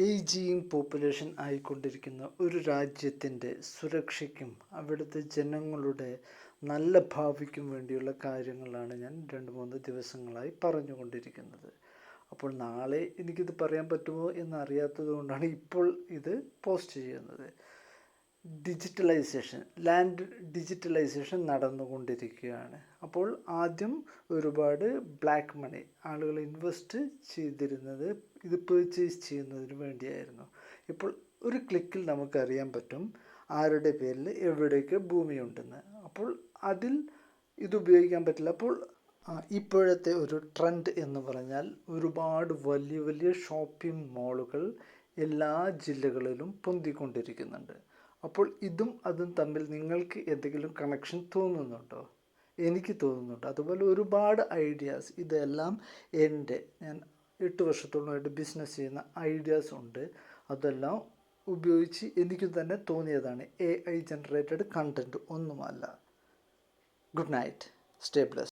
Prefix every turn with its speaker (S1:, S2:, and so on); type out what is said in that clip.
S1: Ageing population ആയിക്കൊണ്ടിരിക്കുന്ന ഒരു രാജ്യത്തിൻ്റെ സുരക്ഷയ്ക്കും അവിടുത്തെ ജനങ്ങളുടെ നല്ല ഭാവിക്കും വേണ്ടിയുള്ള കാര്യങ്ങളാണ് ഞാൻ 2-3 ദിവസങ്ങളായി പറഞ്ഞുകൊണ്ടിരിക്കുന്നത്. അപ്പോൾ നാളെ എനിക്കിത് പറയാൻ പറ്റുമോ എന്നറിയാത്തത് കൊണ്ടാണ് ഇപ്പോൾ ഇത് പോസ്റ്റ് ചെയ്യുന്നത്. ലാൻഡ് ഡിജിറ്റലൈസേഷൻ നടന്നുകൊണ്ടിരിക്കുകയാണ്. അപ്പോൾ ആദ്യം ഒരുപാട് ബ്ലാക്ക് മണി ആളുകൾ ഇൻവെസ്റ്റ് ചെയ്തിരുന്നത് ഇത് പേർച്ചേസ് ചെയ്യുന്നതിന് വേണ്ടിയായിരുന്നു. ഇപ്പോൾ ഒരു ക്ലിക്കിൽ നമുക്കറിയാൻ പറ്റും ആരുടെ പേരിൽ എവിടെയൊക്കെ ഭൂമിയുണ്ടെന്ന്. അപ്പോൾ അതിൽ ഇത് ഉപയോഗിക്കാൻ പറ്റില്ല. അപ്പോൾ ഇപ്പോഴത്തെ ഒരു ട്രെൻഡ് എന്ന് പറഞ്ഞാൽ ഒരുപാട് വലിയ വലിയ ഷോപ്പിംഗ് മാളുകൾ എല്ലാ ജില്ലകളിലും പൊന്തിക്കൊണ്ടിരിക്കുന്നുണ്ട്. അപ്പോൾ ഇതും അതും തമ്മിൽ നിങ്ങൾക്ക് എന്തെങ്കിലും കണക്ഷൻ തോന്നുന്നുണ്ടോ? എനിക്ക് തോന്നുന്നുണ്ട്. അതുപോലെ ഒരുപാട് ഐഡിയാസ്, ഇതെല്ലാം ഞാൻ 8 വർഷത്തോളമായിട്ട് ബിസിനസ് ചെയ്യുന്ന ഐഡിയാസ് ഉണ്ട്. അതെല്ലാം ഉപയോഗിച്ച് എനിക്ക് തന്നെ തോന്നിയതാണ്. AI ജനറേറ്റഡ് കണ്ടൻറ്റ് ഒന്നുമല്ല. Good night, stay blessed.